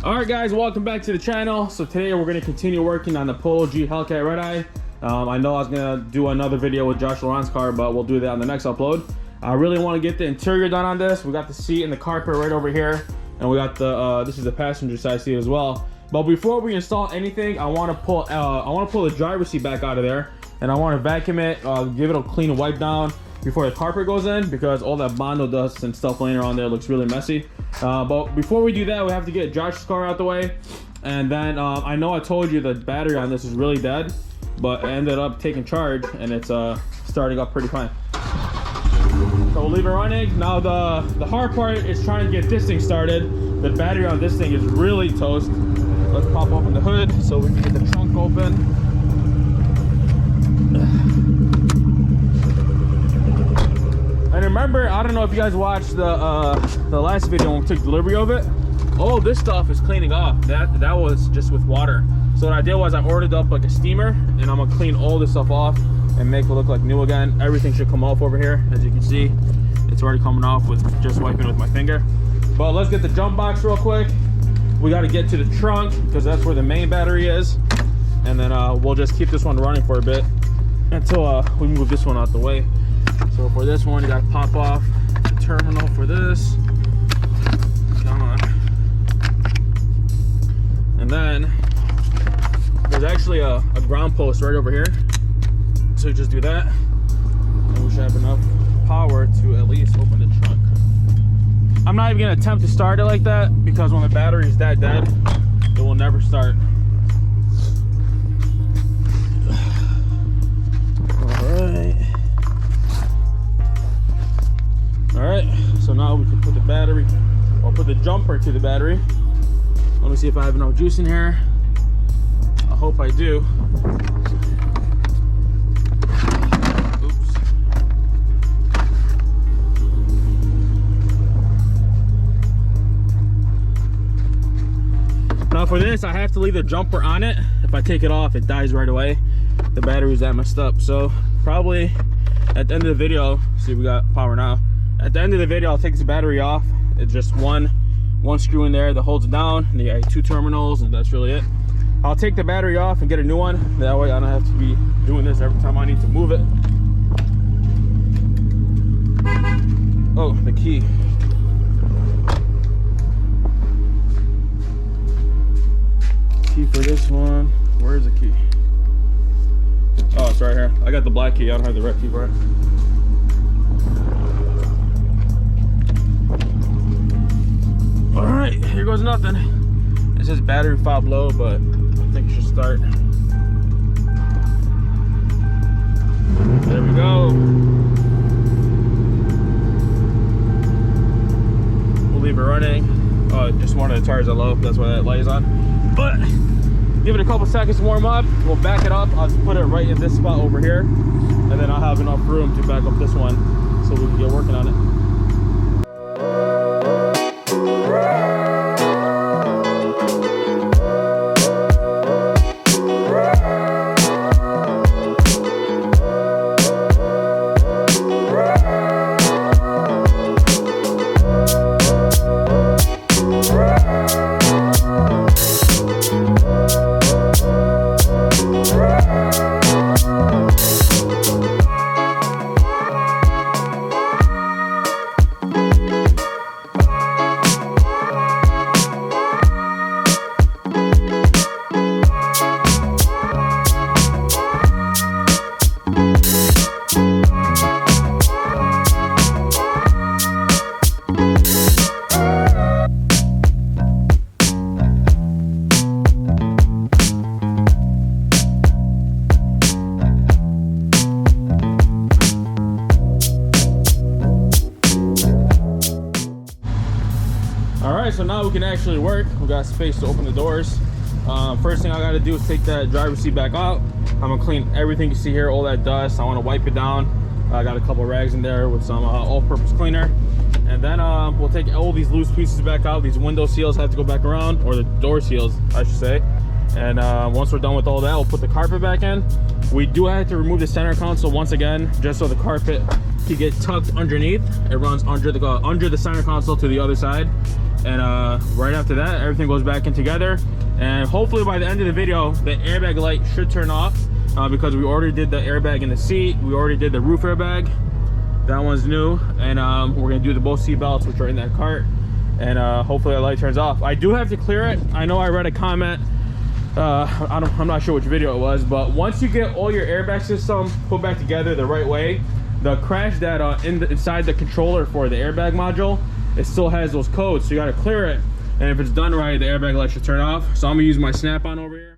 All right, guys, welcome back to the channel. So today we're going to continue working on the Polo G Hellcat Redeye. I know I was going to do another video with Josh Laurent's car, but we'll do that on the next upload. I really want to get the interior done on this. We got the seat and the carpet right over here, and we got the this is the passenger side seat as well. But before we install anything, I want to pull the driver's seat back out of there, and I want to vacuum it, give it a clean wipe down before the carpet goes in, because all that Bondo dust and stuff laying around there looks really messy. But before we do that, we have to get Josh's car out the way, and then I know I told you the battery on this is really dead, but I ended up taking charge and it's starting up pretty fine. So we'll leave it running. Now the hard part is trying to get this thing started. The battery on this thing is really toast. Let's pop open the hood so we can get the trunk open. And remember, I don't know if you guys watched the last video when we took delivery of it. All this stuff is cleaning off. That was just with water. So what I did was I ordered up like a steamer, and I'm gonna clean all this stuff off and make it look like new again. Everything should come off over here. As you can see, it's already coming off with just wiping with my finger. But let's get the jump box real quick. We got to get to the trunk because that's where the main battery is, and then we'll just keep this one running for a bit until we move this one out the way. So for this one, you got to pop off the terminal for this. Come on. And then there's actually a ground post right over here. So you just do that, and we should have enough power to at least open the trunk. I'm not even gonna attempt to start it like that, because when the battery is that dead, it will never start. All right, so now we can put the battery, or put the jumper to the battery. Let me see if I have enough juice in here. I hope I do. Oops. Now for this, I have to leave the jumper on it. If I take it off, it dies right away. The battery's that messed up. So probably at the end of the video, see, we got power now. At the end of the video, I'll take this battery off. It's just one screw in there that holds it down, and you got 2 terminals, and that's really it. I'll take the battery off and get a new one. That way I don't have to be doing this every time I need to move it. Oh, the key. Key for this one. Where is the key? Oh, it's right here. I got the black key. I don't have the red key for it. All right, here goes nothing. It says battery fob low, but I think it should start. There we go. We'll leave it running. Oh, just one of the tires are low. That's why that light is on. But give it a couple seconds to warm up. We'll back it up. I'll just put it right in this spot over here, and then I'll have enough room to back up this one so we can get working on it. So now we can actually work. We got space to open the doors. First thing I got to do is take that driver's seat back out. I'm gonna clean everything you see here, all that dust. I want to wipe it down. I got a couple rags in there with some all-purpose cleaner, and then we'll take all these loose pieces back out. These window seals have to go back around, or the door seals I should say. And once we're done with all that, we'll put the carpet back in. We do have to remove the center console once again, just so the carpet to get tucked underneath. It runs under the center console to the other side, and right after that everything goes back in together. And hopefully by the end of the video the airbag light should turn off, because we already did the airbag in the seat, we already did the roof airbag, that one's new, and we're gonna do the both seat belts which are in that cart, and hopefully the light turns off. I do have to clear it. I know I read a comment, I'm not sure which video it was, but once you get all your airbag system put back together the right way, the crash data inside the controller for the airbag module, it still has those codes, so you got to clear it, and if it's done right the airbag light should turn off. So I'm gonna use my snap-on over here.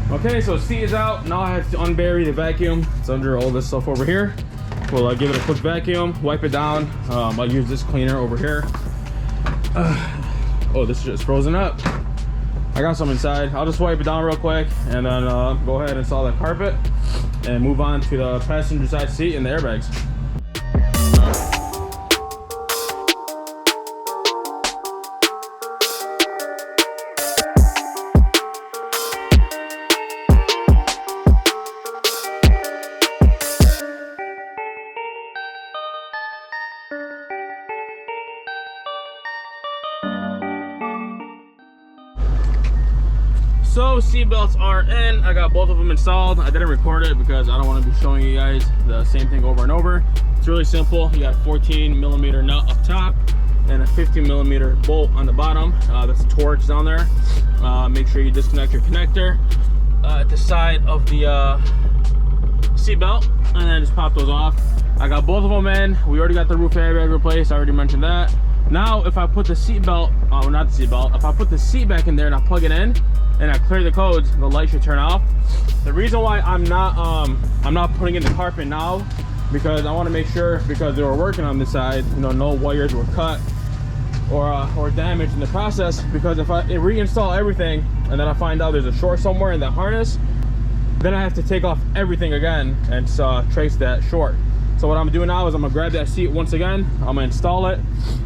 Okay, so seat is out. Now I have to unbury the vacuum. It's under all this stuff over here. We'll give it a quick vacuum, wipe it down. I'll use this cleaner over here. Oh, this is just frozen up. I got some inside. I'll just wipe it down real quick and then go ahead and install that carpet and move on to the passenger side seat and the airbags. So seat belts are in. I got both of them installed. I didn't record it because I don't want to be showing you guys the same thing over and over. It's really simple. You got a 14mm nut up top and a 15mm bolt on the bottom. That's the Torx down there. Make sure you disconnect your connector at the side of the seat belt, and then just pop those off. I got both of them in. We already got the roof airbag replaced. I already mentioned that. Now if I put the seat belt, not the seat belt, if I put the seat back in there and I plug it in and I clear the codes, the light should turn off. The reason why I'm not putting in the carpet now, because I want to make sure, because they were working on this side, you know, no wires were cut or damaged in the process. Because if I reinstall everything and then I find out there's a short somewhere in that harness, then I have to take off everything again and trace that short. So what I'm doing now is I'm gonna grab that seat once again, I'm gonna install it,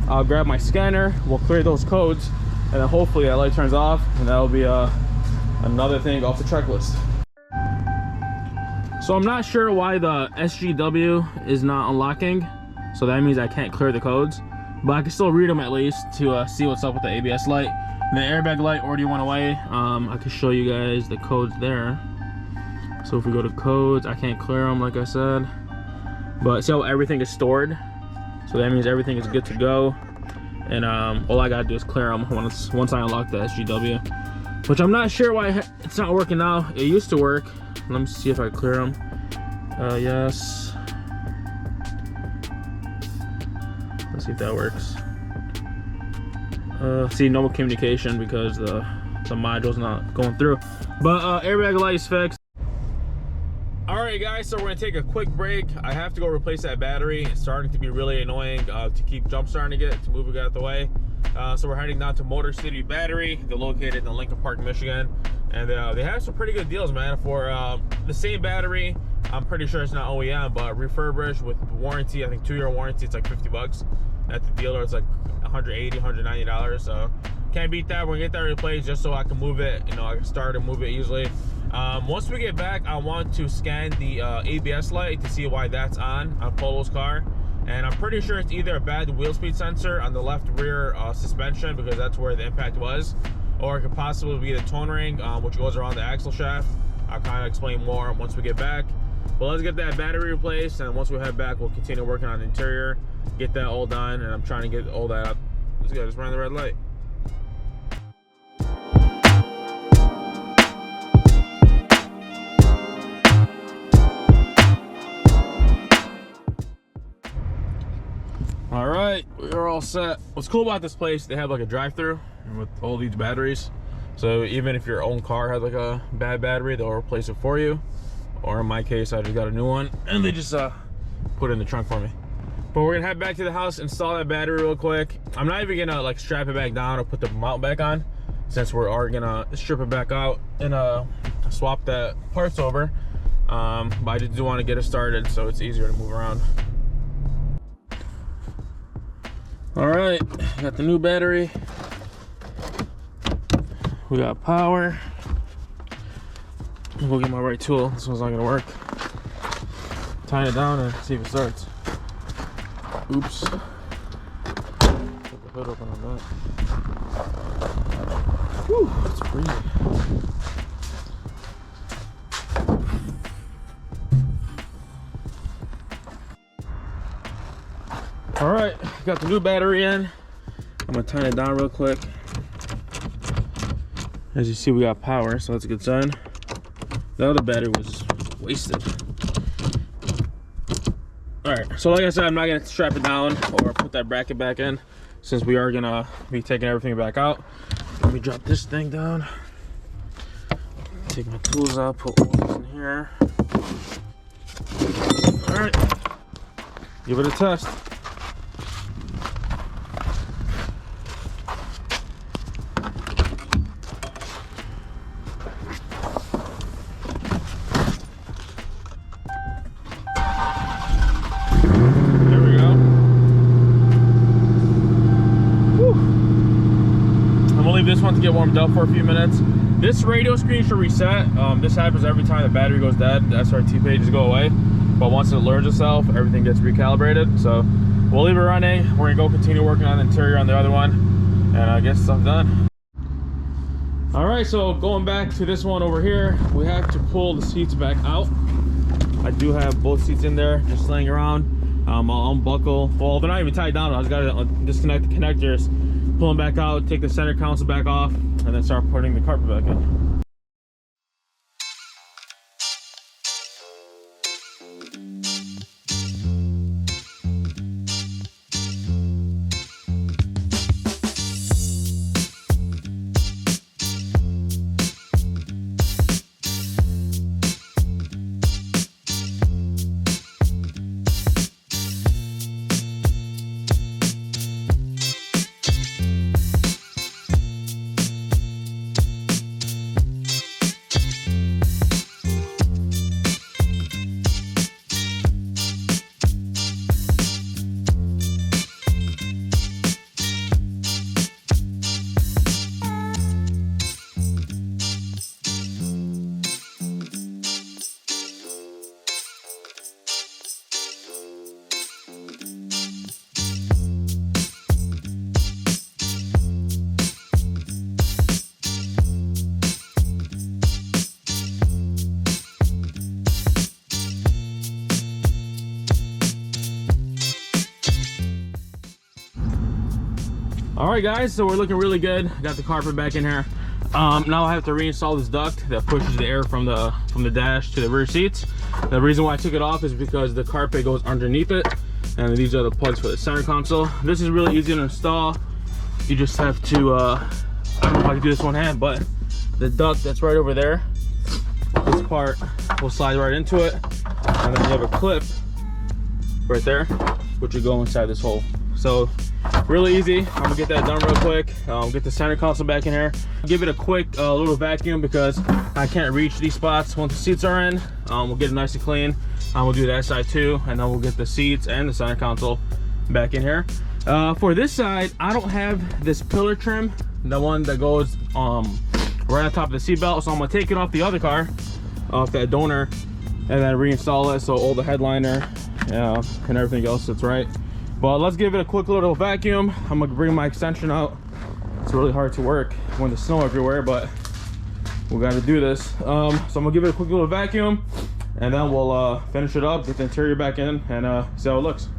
I'll grab my scanner, we'll clear those codes, and then hopefully that light turns off, and that'll be another thing off the checklist. So I'm not sure why the SGW is not unlocking, so that means I can't clear the codes, but I can still read them at least to see what's up with the ABS light. The airbag light already went away. I can show you guys the codes there. So if we go to codes, I can't clear them like I said, but see how everything is stored, so that means everything is good to go. And all I gotta do is clear them once I unlock the SGW, which I'm not sure why it's not working now. It used to work. Let me see if I clear them. Yes. Let's see if that works. See, no communication because the module's not going through. But airbag light is fixed. Alright guys, so we're gonna take a quick break. I have to go replace that battery. It's starting to be really annoying to keep jump starting it, to move it out of the way. So we're heading down to Motor City Battery. They're located in Lincoln Park, Michigan, and they have some pretty good deals, man, for the same battery. I'm pretty sure it's not OEM, but refurbished with warranty. I think 2-year warranty. It's like 50 bucks. At the dealer, it's like $180, $190. So can't beat that. We're gonna get that replaced just so I can move it. You know, I can start and move it easily. Once we get back, I want to scan the ABS light to see why that's on Polo's car. And I'm pretty sure it's either a bad wheel speed sensor on the left rear suspension, because that's where the impact was, or it could possibly be the tone ring, which goes around the axle shaft. I'll kind of explain more once we get back. But let's get that battery replaced, and once we head back, we'll continue working on the interior, get that all done, and I'm trying to get all that up. Let's go, just run the red light. All right, we are all set. What's cool about this place, they have like a drive-through with all these batteries. So even if your own car has like a bad battery, they'll replace it for you. Or in my case, I just got a new one and they just put it in the trunk for me. But we're gonna head back to the house, install that battery real quick. I'm not even gonna like strap it back down or put the mount back on, since we are gonna strip it back out and swap the parts over. But I just do want to get it started so it's easier to move around. All right, got the new battery. We got power. We'll get my right tool. This one's not gonna work. Tie it down and see if it starts. Oops. Put the hood open on that. Whew, it's freezing. All right, got the new battery in. I'm gonna turn it down real quick. As you see, we got power, so that's a good sign. The other battery was wasted. All right, so like I said, I'm not gonna strap it down or put that bracket back in, since we are gonna be taking everything back out. Let me drop this thing down. Take my tools out, put all this in here. All right, give it a test. This one to get warmed up for a few minutes. This radio screen should reset. This happens every time the battery goes dead. The SRT pages go away, but once it alerts itself, everything gets recalibrated. So we'll leave it running. We're gonna go continue working on the interior on the other one and get stuff done. All right, so going back to this one over here, we have to pull the seats back out. I do have both seats in there just laying around. I'll unbuckle. Well, they're not even tied down. I just gotta disconnect the connectors, pull them back out, take the center console back off, and then start putting the carpet back in. All right guys, so we're looking really good. Got the carpet back in here. Now I have to reinstall this duct that pushes the air from the dash to the rear seats. The reason why I took it off is because the carpet goes underneath it, and these are the plugs for the center console. This is really easy to install. You just have to I don't know if I can do this one hand, but the duct that's right over there, this part will slide right into it, and then you have a clip right there which will go inside this hole. So really easy. I'm gonna get that done real quick. Get the center console back in here, give it a quick little vacuum because I can't reach these spots once the seats are in. We'll get it nice and clean. We'll do that side too, and then we'll get the seats and the center console back in here. For this side, I don't have this pillar trim, the one that goes right on top of the seat belt, so I'm gonna take it off the other car, off that donor, and then reinstall it so all the headliner and everything else sits right. But let's give it a quick little vacuum. I'm gonna bring my extension out. It's really hard to work when there's snow everywhere, but we got to do this. So I'm gonna give it a quick little vacuum, and then we'll finish it up, get the interior back in, and see how it looks.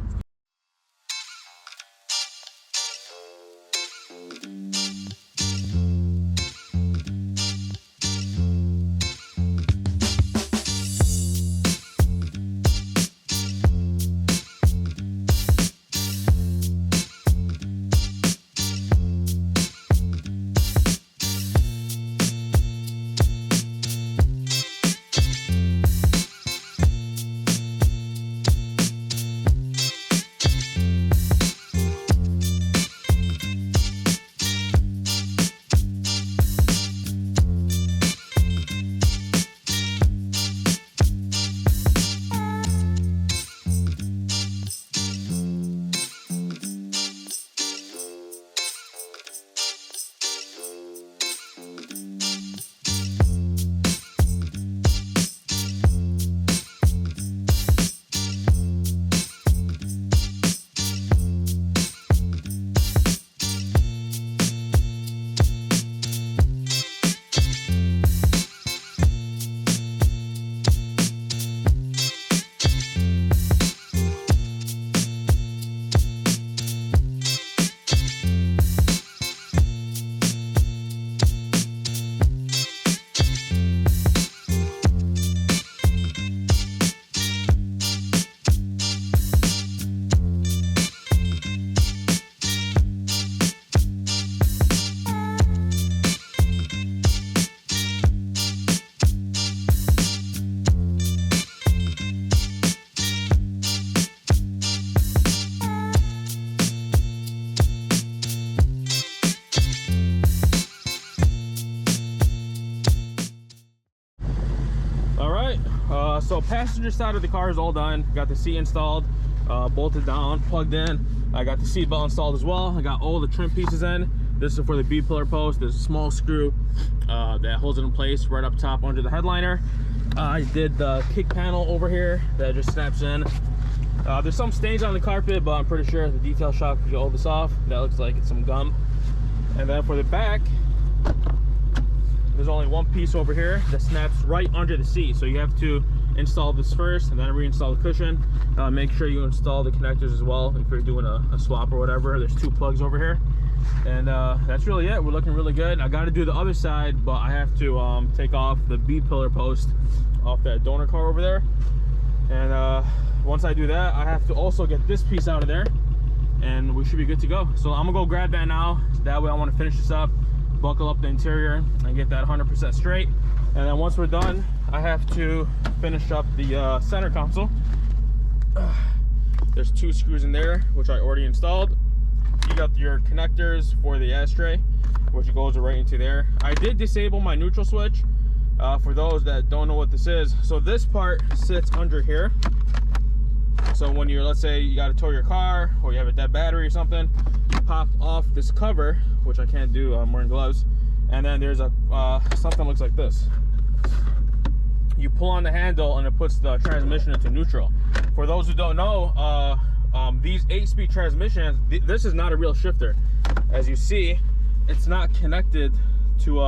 All right, so passenger side of the car is all done. Got the seat installed, bolted down, plugged in. I got the seat belt installed as well. I got all the trim pieces in. This is for the B-pillar post. There's a small screw that holds it in place right up top under the headliner. I did the kick panel over here that just snaps in. There's some stains on the carpet, but I'm pretty sure the detail shop could hold this off. That looks like it's some gum. And then for the back, there's only one piece over here that snaps right under the seat. So you have to install this first and then reinstall the cushion. Make sure you install the connectors as well if you're doing a swap or whatever. There's 2 plugs over here. And that's really it. We're looking really good. I got to do the other side, but I have to take off the B-pillar post off that donor car over there. And once I do that, I have to also get this piece out of there, and we should be good to go. So I'm gonna go grab that now. That way I want to finish this up, buckle up the interior, and get that 100% straight. And then once we're done, I have to finish up the center console. There's 2 screws in there, which I already installed. You got your connectors for the ashtray, which goes right into there. I did disable my neutral switch. For those that don't know what this is, so this part sits under here. So when you're, let's say you got to tow your car or you have a dead battery or something, you pop off this cover, which I can't do, I'm wearing gloves, and then there's a something that looks like this. You pull on the handle and it puts the transmission into neutral. For those who don't know, these 8-speed transmissions, this is not a real shifter. As you see, it's not connected to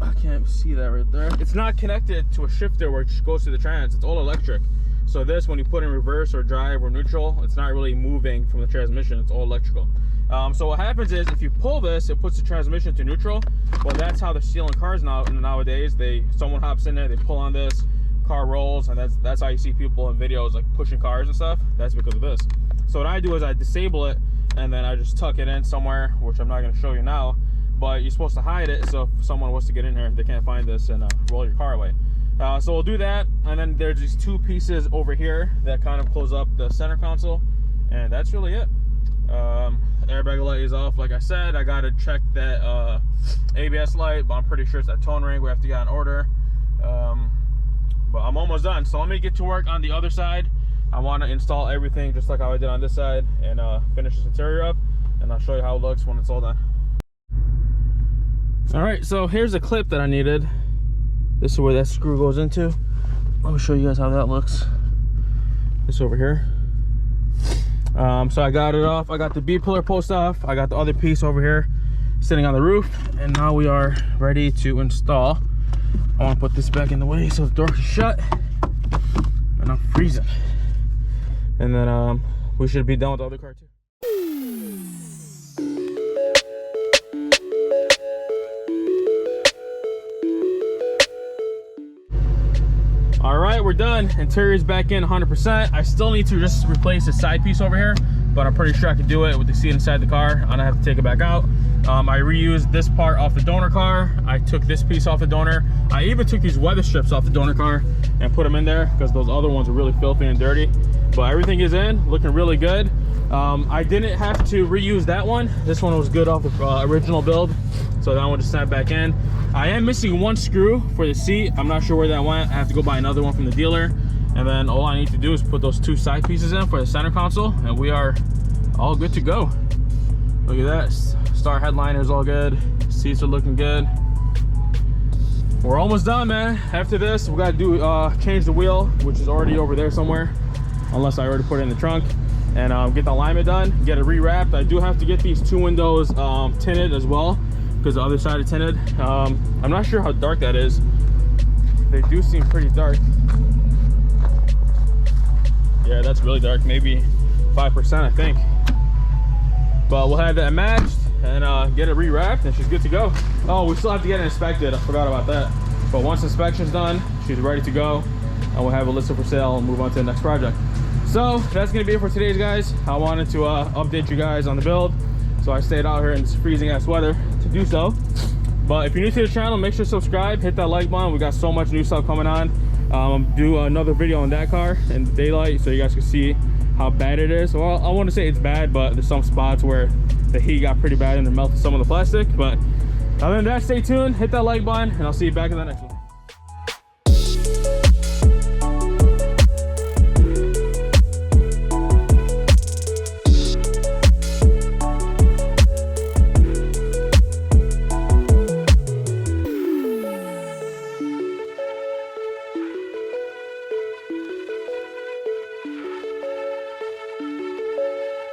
I can't see that right there. It's not connected to a shifter where it just goes to the trans. It's all electric. So this, when you put in reverse or drive or neutral, it's not really moving from the transmission. It's all electrical. So what happens is if you pull this, it puts the transmission to neutral. Well, that's how they're stealing cars nowadays. Someone hops in there, they pull on this, car rolls, and that's how you see people in videos like pushing cars and stuff. That's because of this. So what I do is I disable it, and then I just tuck it in somewhere, which I'm not going to show you now. But you're supposed to hide it, so if someone wants to get in here, they can't find this and roll your car away. So we'll do that, and then there's these 2 pieces over here that kind of close up the center console, and that's really it. Airbag light is off, like I said. I gotta check that ABS light, but I'm pretty sure it's that tone ring we have to get in order. But I'm almost done, so let me get to work on the other side. I want to install everything just like how I did on this side and finish this interior up, and I'll show you how it looks when it's all done. All right, so here's a clip that I needed. This is where that screw goes into. Let me show you guys how that looks. This over here. So I got it off. I got the B-pillar post off. I got the other piece over here sitting on the roof, and now we are ready to install. I want to put this back in the way so the door can shut, and I'm freezing. And then we should be done with the other car too. All right, we're done. Interior's back in 100%. I still need to just replace the side piece over here, but I'm pretty sure I can do it with the seat inside the car. I don't have to take it back out. I reused this part off the donor car. I took this piece off the donor. I even took these weather strips off the donor car and put them in there because those other ones are really filthy and dirty. But everything is in, looking really good. I didn't have to reuse that one. This one was good off the original build, so that one just snapped back in. I am missing 1 screw for the seat. I'm not sure where that went. I have to go buy another one from the dealer, and then all I need to do is put those 2 side pieces in for the center console, and we are all good to go. Look at that. Star headliner is all good. Seats are looking good. We're almost done, man. After this, we got to do change the wheel, which is already over there somewhere, unless I already put it in the trunk, and get the alignment done, get it rewrapped. I do have to get these 2 windows tinted as well, because the other side is tinted. I'm not sure how dark that is. They do seem pretty dark. Yeah, that's really dark, maybe 5% I think. But we'll have that matched and get it rewrapped, and she's good to go. Oh, we still have to get it inspected. I forgot about that. But once inspection's done, she's ready to go, and we'll have it listed for sale and move on to the next project. So that's gonna be it for today's, guys. I wanted to update you guys on the build, so I stayed out here in this freezing ass weather to do so. But if you're new to the channel, make sure to subscribe, hit that like button. We got so much new stuff coming on. Do another video on that car in the daylight so you guys can see how bad it is. Well, I want to say it's bad, but there's some spots where the heat got pretty bad and it melted some of the plastic. But other than that, stay tuned, hit that like button, and I'll see you back in the next one.